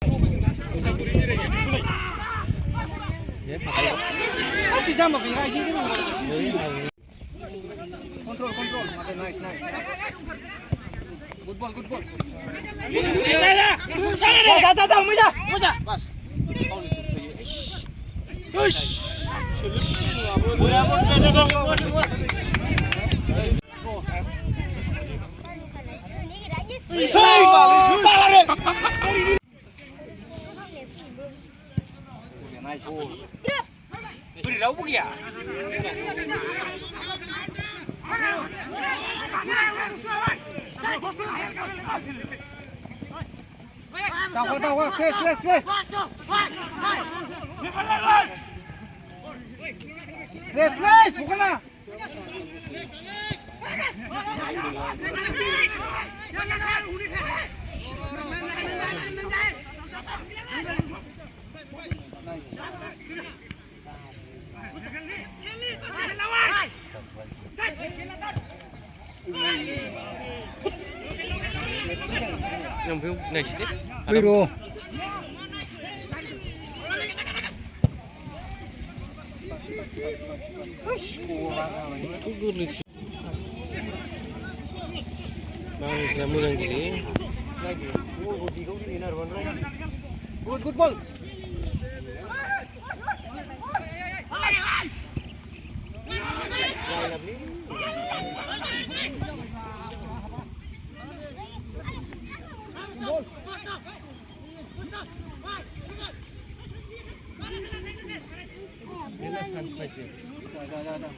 Control, nice. Good ball. Jauh, Meja. Bas. Beri lau pergi ya? Tahu, kes. Kes, bukanlah. Yang belum nice deh. Biru. Bang, kamu yang gini. Good ball.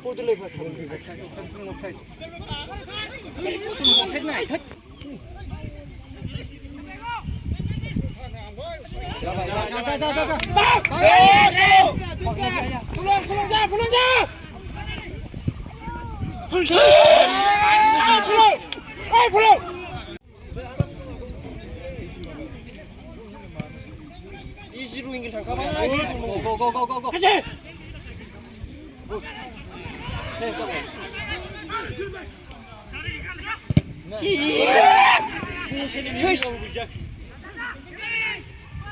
Cô tôi lên vào offside này thích. Pulang ra. Pulang. 이지로 인길 잠깐만. 고. 가자.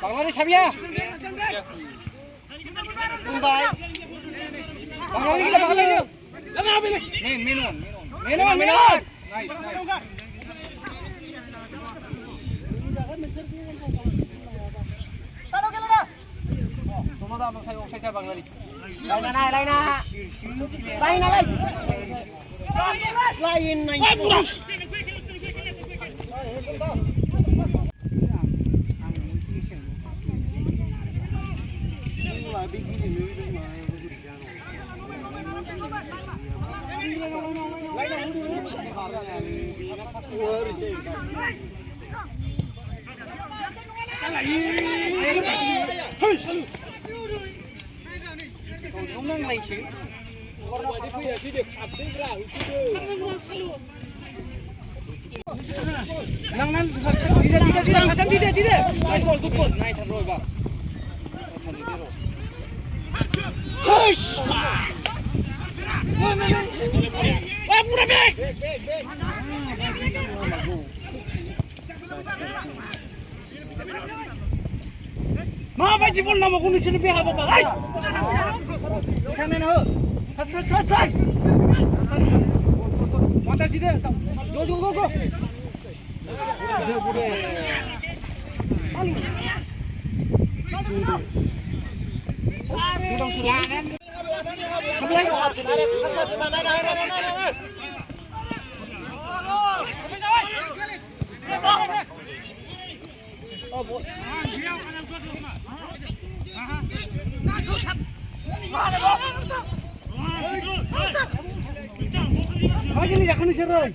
Bangladesh sabia. Mumbai. Bangladesh. Minum. Nice. Saya Bangladesh. Lain. Tidak. Nice ball, good ball. Nice throw bang. Pura back. Ma baji bol nama kunu sini biar apa bang? Kanan ho. Has. Mata tidak. Go. Lagi ni jangan diserang.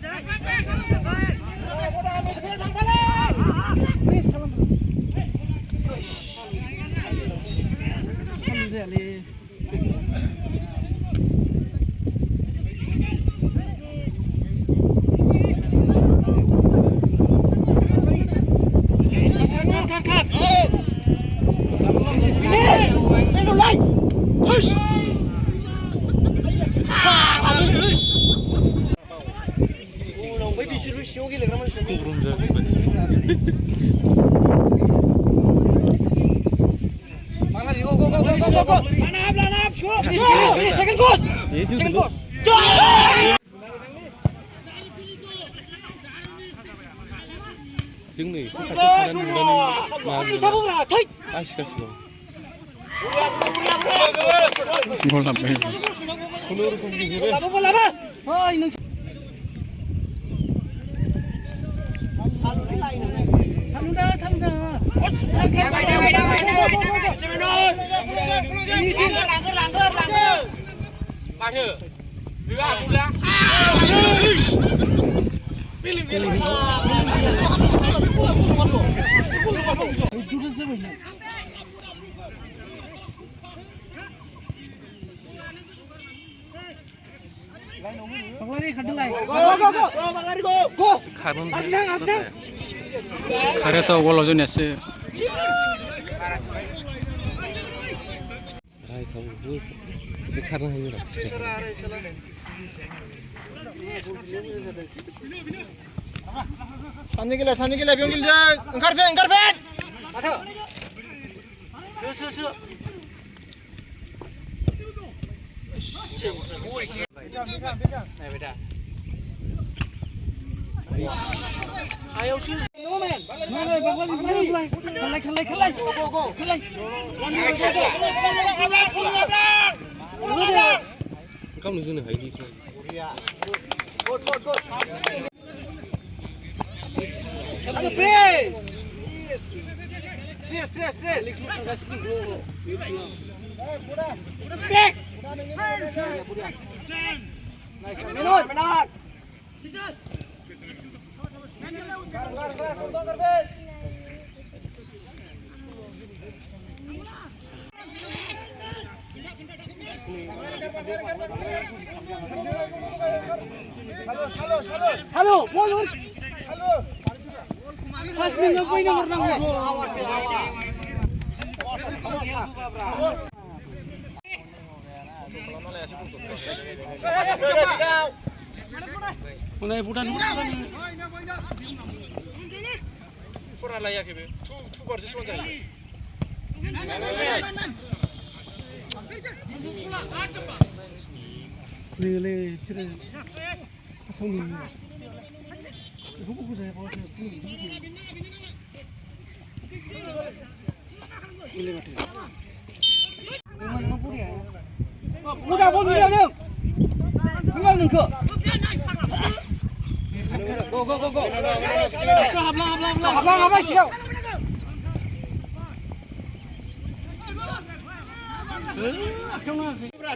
Second post. Second post. जोंनि खाथि खाला नुनानै Ini siapa pula? Thai. आसिगासिनो गल हाबबाय खुनुरुखुम गेजेरो Lama bola apa? Oh, ini. Samda. खारन खारेथ' गलाव जोंनियासो रायखांबो बे खारनो हायो रा 산이 길래 병길들 응가르펜 गावनो जोनो हायोदि Halo, bolur. Pas minggu ko ini orang ko. Mulai budan. Fora lah ya kebe tu versus one jai Lele, cire. Asal ni. Rupu ko saya bawa ni. Ile mati. Mana puri ya? Muda pun muda ni. Mana nengko? Go. Hablang apa sih kau?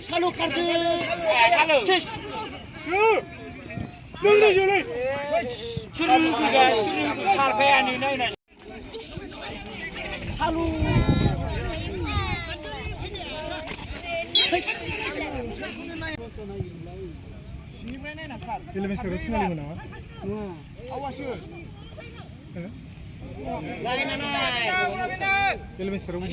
Salo kartu. Salo. Luli. Curu guys. Karpean ini. Halo. Film seru cuma ni mana? Awas you. Film seru. Go.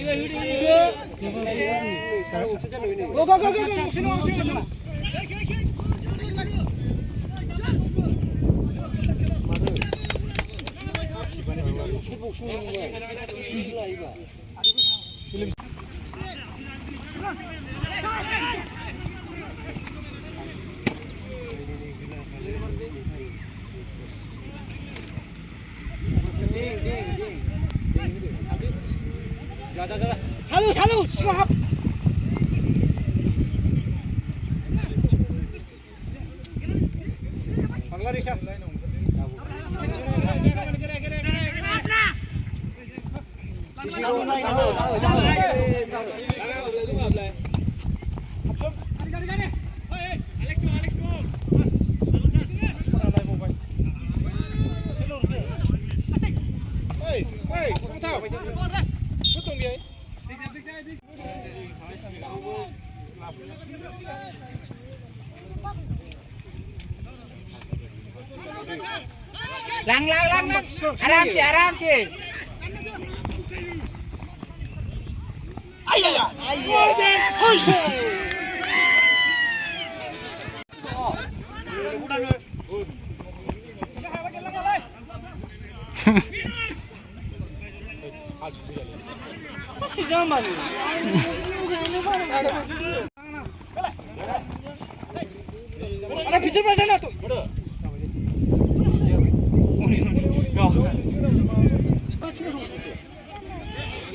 Sini. Salu, siap. Panglari siap. Hey, không thảo. Xuất tung đi. Lang. Aram sih. Ayah. Si zaman. ভিতর পাশে না তো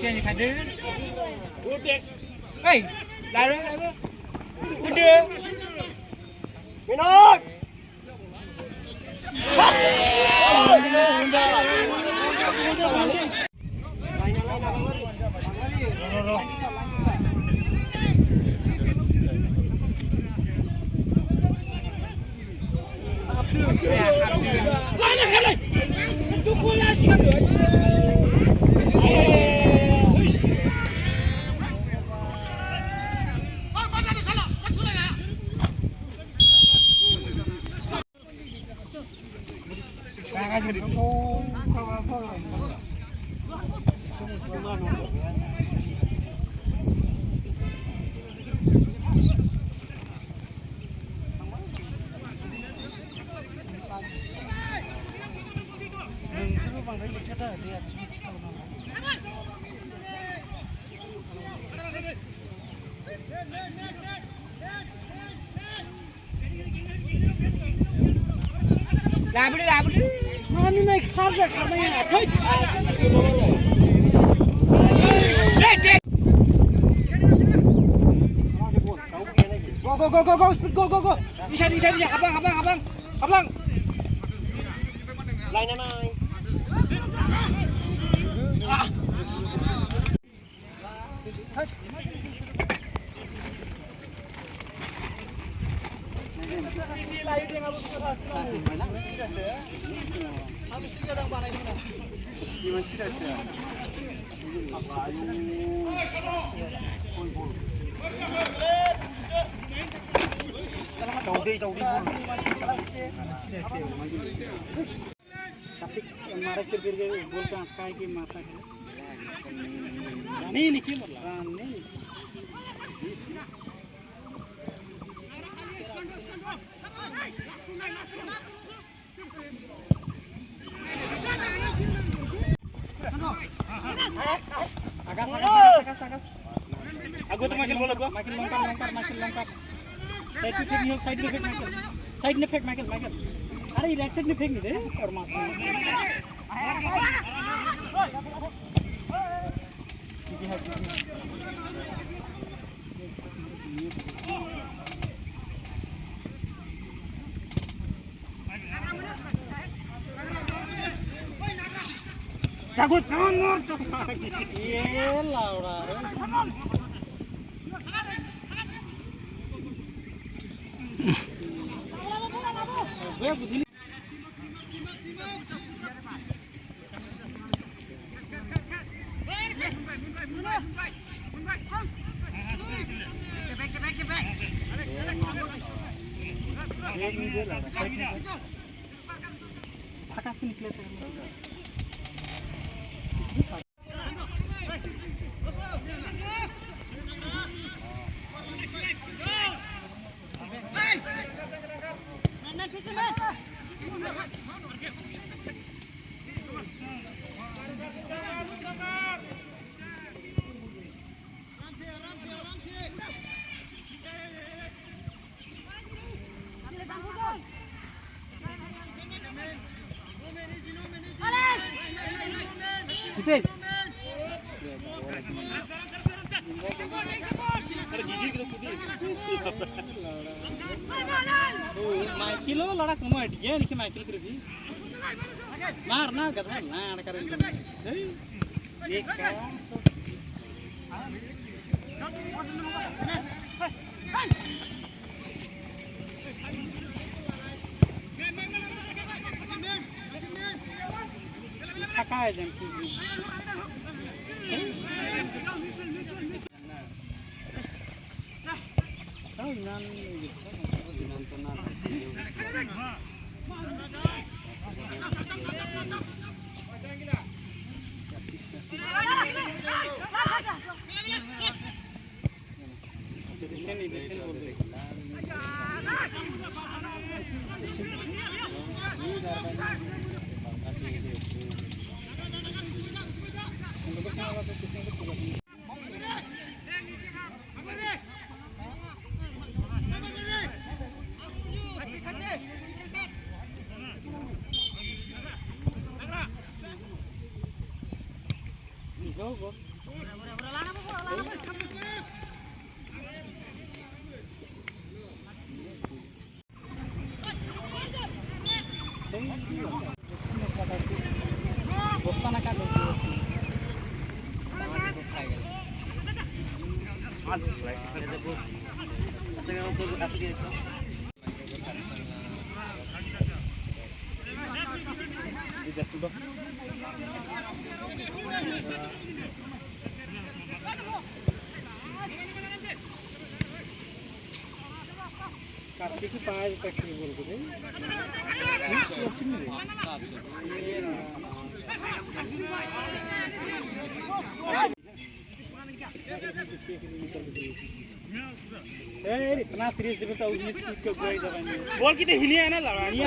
Cái gì phải đưa? Ê, lại đây. Đưa. Mày nói. Làm đi. Nó này khát rồi, khát này à, thôi. Đây. Go, speed go. Đi xe, abang. Lại này. Đầu đi. Tapi marah kir bola kan kai ki mata. Ni ki मतलब नहीं Agas. Aku tuh makin bola gua. Makin lengkap. Side में फेंक Michael. अरे right side में फेंक नहीं दे और मार ये लाउडा वे बुद्धि आकाश से निकले थे Jites. माइकिल हो लड़ा कम हट गया नहीं माइकिल कर भी मारना गधा लाड़ कर एक थका है जन go. Bostana ka do. Kartik की 5 फैक्ट्री बोल के इतना सीरियस देखो बोल की हिली है ना लड़ानी नहीं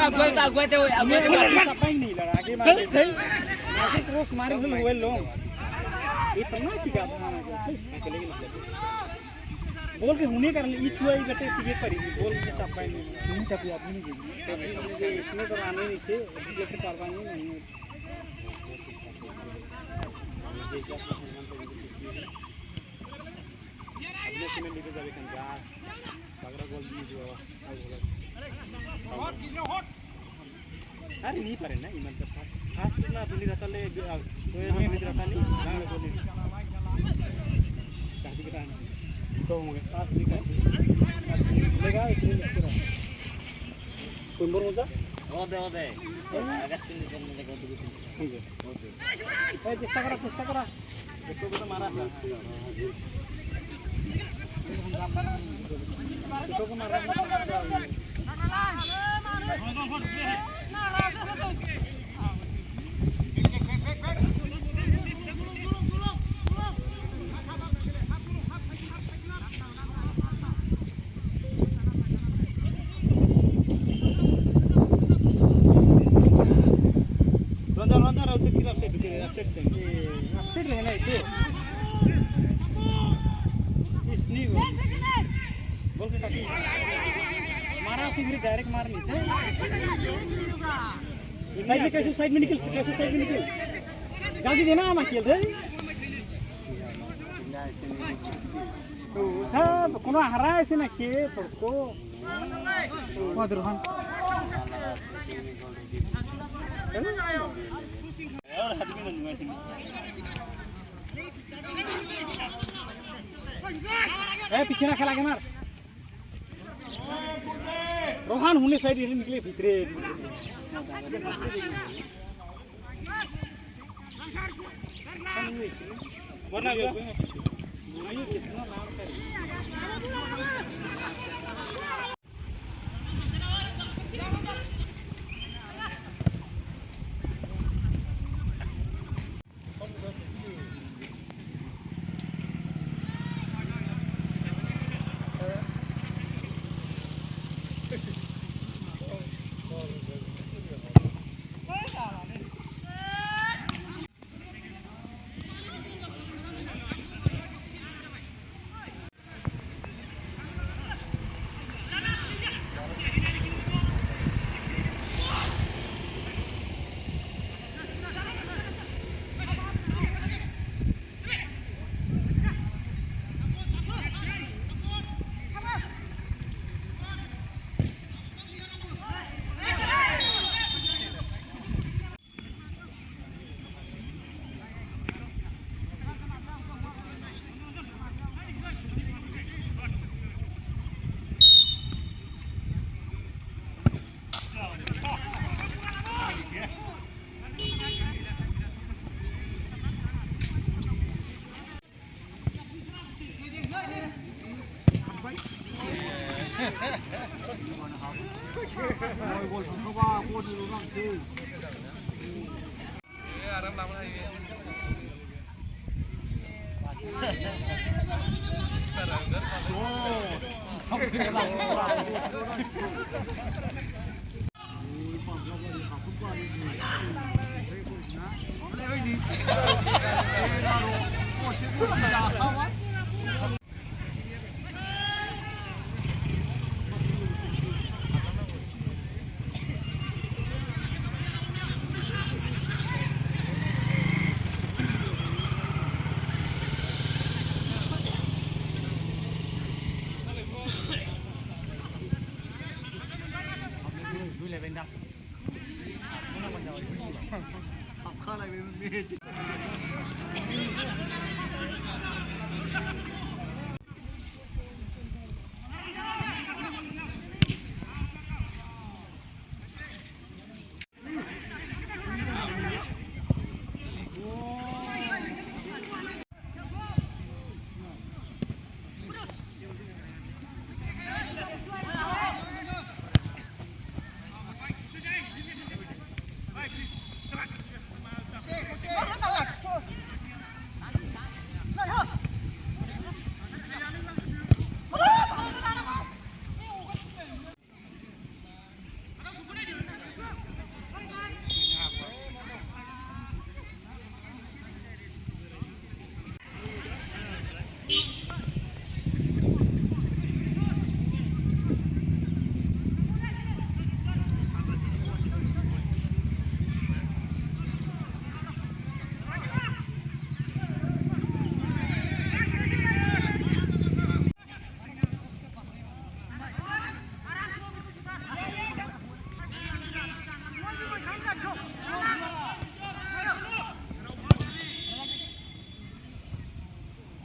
लड़ा आगे आगे क्रॉस मारे हुए लोग इतना की बोल के होने कर ई छुआ गटे तिगे परी बोल के चापाई नहीं चापी आप नहीं इसमें तो आने नहीं थे जैसे परवानी नहीं अगले समय लेके जावे कन जा पगड़ा गोल दी जो अरे नहीं परे ना ईमान का हाथ ना दुली रहता ले कोई नहीं रहता नहीं गांव बोली काटी के टाइम तो होंगे पास निकाल लेगा इतनी लगता है कोई मोर मजा ओदे आकाश के लिए करने लगा तो ठीक है ओके ए चेष्टा करा देखो तो मारा देखो को मारा अपसेट रहना है इसलिए बोल के काटी मारा उसे फिर डायरेक्ट मार नहीं साइड में कैसे साइड में निकल जल्दी देना हम खेल रहे हाँ कोनो हरा ऐसे ना के छोड़को मधुरहन और हद में नहीं थी ए पीछे ना खेला के मार रोहान होने साइड निकले भीतरे वरना कितना लाभ कर बेंदा खालाय बेंदा